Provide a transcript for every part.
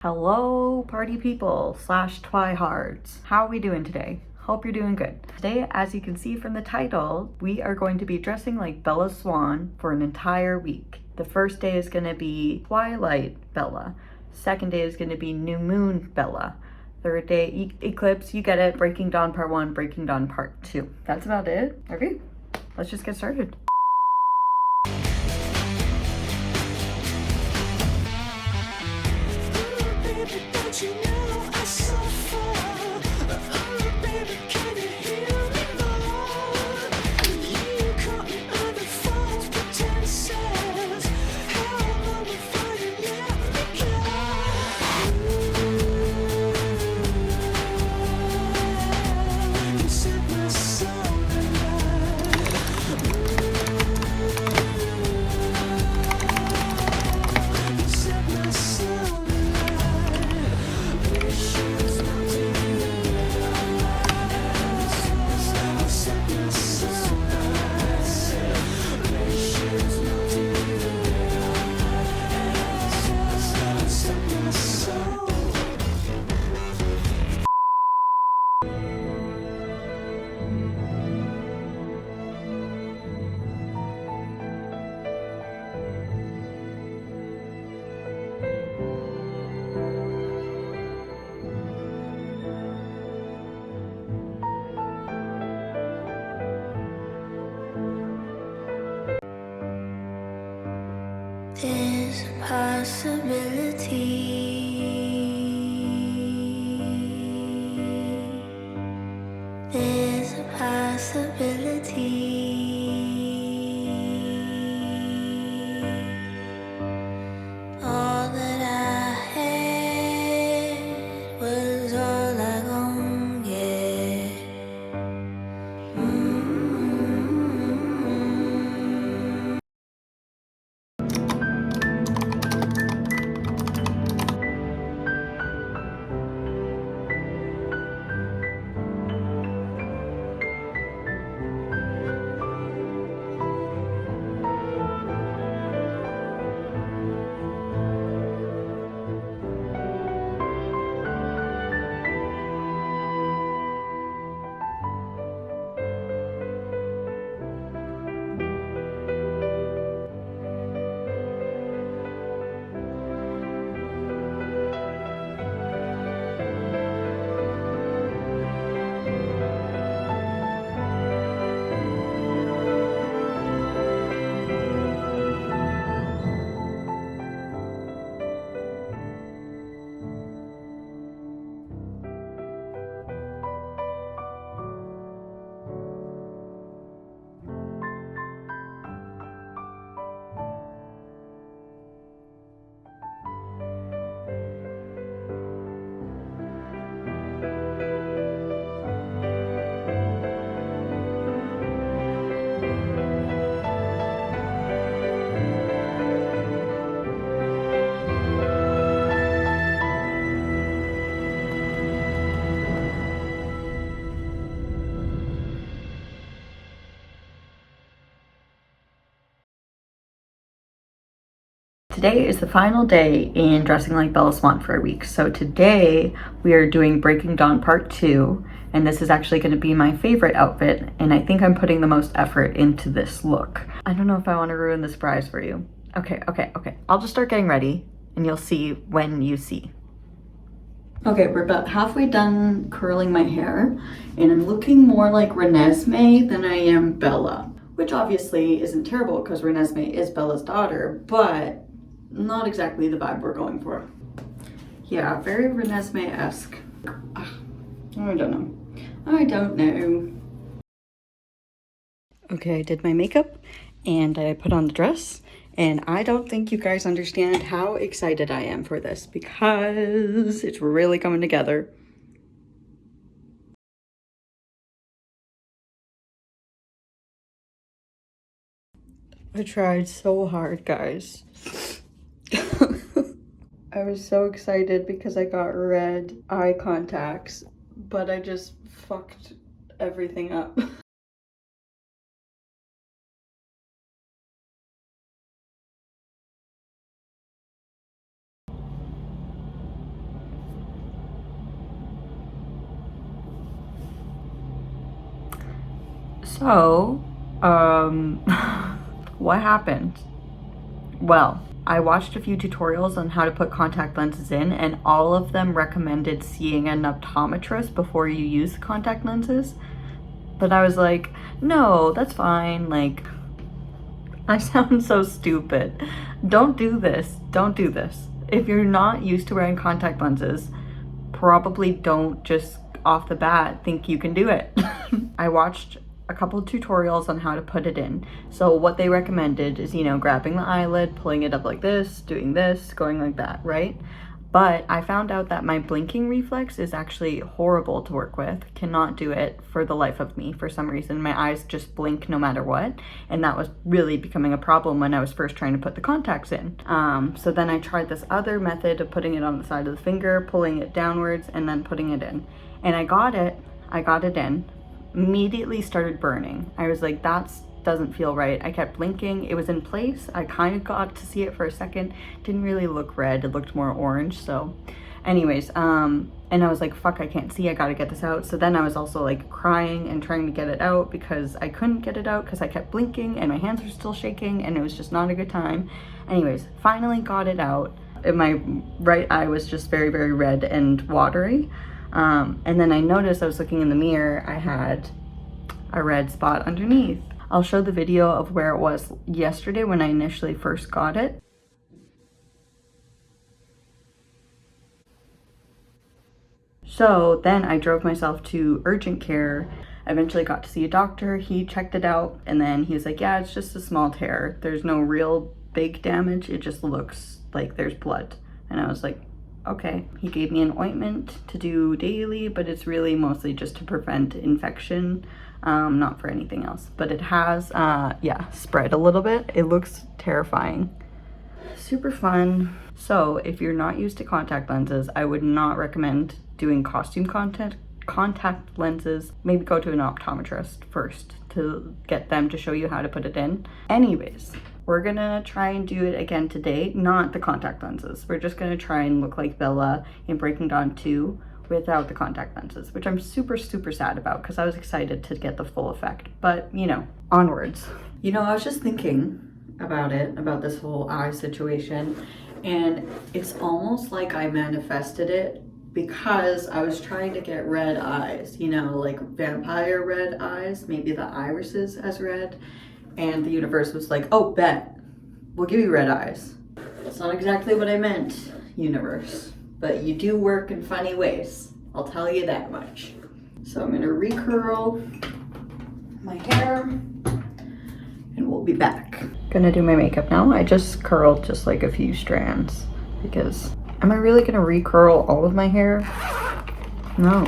Hello party people slash twihards. How are we doing today? Hope you're doing good. Today, as you can see from the title, we are going to be dressing like Bella Swan for an entire week. The first day is going to be Twilight Bella. Second day is going to be New Moon Bella. Third day, Eclipse, you get it, Breaking Dawn Part 1, Breaking Dawn Part 2. That's about it. Okay, let's just get started. There's a possibility. There's a possibility. All that I had was all I gon' get. Today is the final day in dressing like Bella Swan for a week. So today we are doing Breaking Dawn Part 2, and this is actually going to be my favorite outfit, and I think I'm putting the most effort into this look. I don't know if I want to ruin the surprise for you. Okay. I'll just start getting ready, and you'll see when you see. Okay, we're about halfway done curling my hair, and I'm looking more like Renesmee than I am Bella, which obviously isn't terrible because Renesmee is Bella's daughter, but not exactly the vibe we're going for. Yeah, very Renesmee-esque. I don't know. Okay, I did my makeup and I put on the dress, and I don't think you guys understand how excited I am for this because it's really coming together. I tried so hard, guys. I was so excited because I got red eye contacts, but I just fucked everything up. So, what happened? Well, I watched a few tutorials on how to put contact lenses in, and all of them recommended seeing an optometrist before you use the contact lenses. But I was like, no, that's fine. Like, I sound so stupid. Don't do this. Don't do this. If you're not used to wearing contact lenses, probably don't just off the bat think you can do it. I watched a couple of tutorials on how to put it in. So what they recommended is, you know, grabbing the eyelid, pulling it up like this, doing this, going like that, right? But I found out that my blinking reflex is actually horrible to work with. Cannot do it for the life of me. For some reason, my eyes just blink no matter what. And that was really becoming a problem when I was first trying to put the contacts in. So then I tried this other method of putting it on the side of the finger, pulling it downwards, and then putting it in. And I got it in. Immediately started burning. I was like, that's doesn't feel right. I kept blinking. It was in place. I kind of got to see it for a second. Didn't really look red. It looked more orange. So anyways, and I was like, fuck, I can't see. I gotta get this out. So then I was also like crying and trying to get it out because I couldn't get it out because I kept blinking and my hands were still shaking and it was just not a good time. Anyways, finally got it out. And my right eye was just very, very red and watery. And then I noticed I was looking in the mirror. I had a red spot underneath. I'll show the video of where it was yesterday when I initially first got it. So then I drove myself to urgent care. I eventually got to see a doctor. He checked it out and then he was like, yeah, it's just a small tear. There's no real big damage. It just looks like there's blood. And I was like, okay. He gave me an ointment to do daily, but it's really mostly just to prevent infection. Not for anything else, but it has, spread a little bit. It looks terrifying. Super fun. So if you're not used to contact lenses, I would not recommend doing costume contact lenses. Maybe go to an optometrist first to get them to show you how to put it in. Anyways, we're gonna try and do it again today, not the contact lenses. We're just gonna try and look like Bella in Breaking Dawn 2 without the contact lenses, which I'm super, super sad about because I was excited to get the full effect. But, you know, onwards. You know, I was just thinking about this whole eye situation, and it's almost like I manifested it because I was trying to get red eyes, you know, like vampire red eyes, maybe the irises as red, and the universe was like, oh, bet, we'll give you red eyes. That's not exactly what I meant, universe. But you do work in funny ways. I'll tell you that much. So I'm gonna recurl my hair and we'll be back. Gonna do my makeup now. I just curled just like a few strands because am I really gonna recurl all of my hair? No.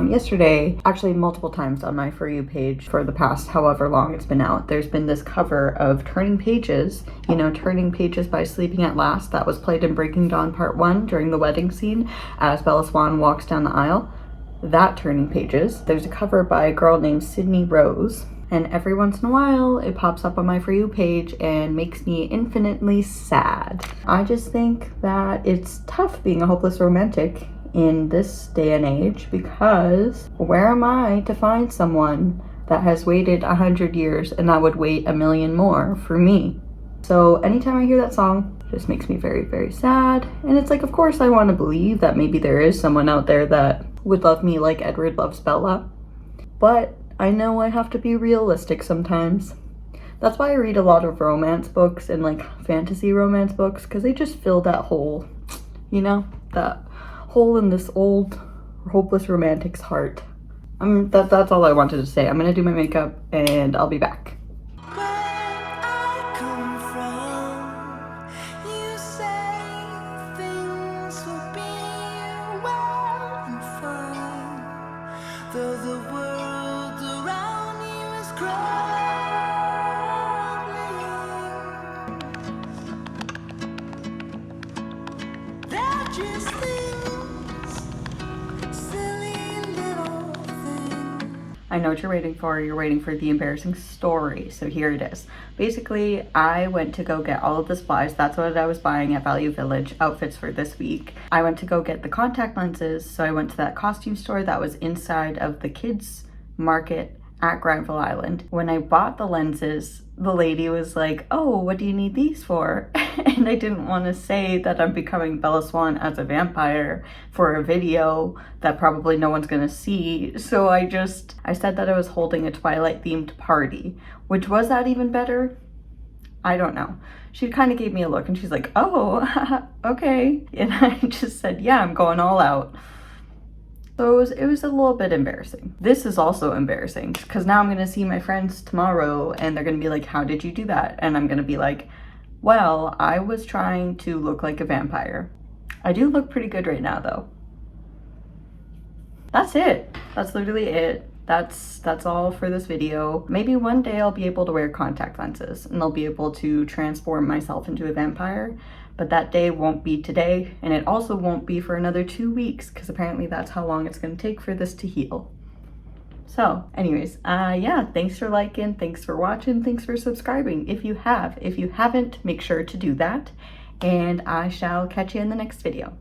Yesterday, actually multiple times on my For You page for the past however long it's been out, there's been this cover of Turning Pages, you know, Turning Pages by Sleeping at Last, that was played in Breaking Dawn Part 1 during the wedding scene as Bella Swan walks down the aisle. That Turning Pages. There's a cover by a girl named Sydney Rose, and every once in a while it pops up on my For You page and makes me infinitely sad. I just think that it's tough being a hopeless romantic in this day and age, because where am I to find someone that has waited 100 years and that would wait 1,000,000 more for me? So anytime I hear that song, it just makes me very, very sad. And it's like, of course I want to believe that maybe there is someone out there that would love me like Edward loves Bella, but I know I have to be realistic sometimes. That's why I read a lot of romance books and like fantasy romance books, because they just fill that hole, you know, that hole in this old hopeless romantic's heart. That's all I wanted to say. I'm gonna do my makeup and I'll be back. I know what you're waiting for. You're waiting for the embarrassing story. So here it is. Basically, I went to go get all of the supplies. That's what I was buying at Value Village, outfits for this week. I went to go get the contact lenses. So I went to that costume store that was inside of the kids market at Granville Island. When I bought the lenses, the lady was like, oh, what do you need these for? And I didn't want to say that I'm becoming Bella Swan as a vampire for a video that probably no one's gonna see. So I said that I was holding a Twilight themed party, which was that even better? I don't know. She kind of gave me a look and she's like, oh, okay. And I just said, yeah, I'm going all out. So it was a little bit embarrassing. This is also embarrassing because now I'm gonna see my friends tomorrow and they're gonna be like, how did you do that? And I'm gonna be like, well, I was trying to look like a vampire. I do look pretty good right now though. That's it. That's literally it. That's all for this video. Maybe one day I'll be able to wear contact lenses and I'll be able to transform myself into a vampire, but that day won't be today, and it also won't be for another 2 weeks because apparently that's how long it's gonna take for this to heal. So anyways, yeah, thanks for liking, thanks for watching, thanks for subscribing if you have. If you haven't, make sure to do that, and I shall catch you in the next video.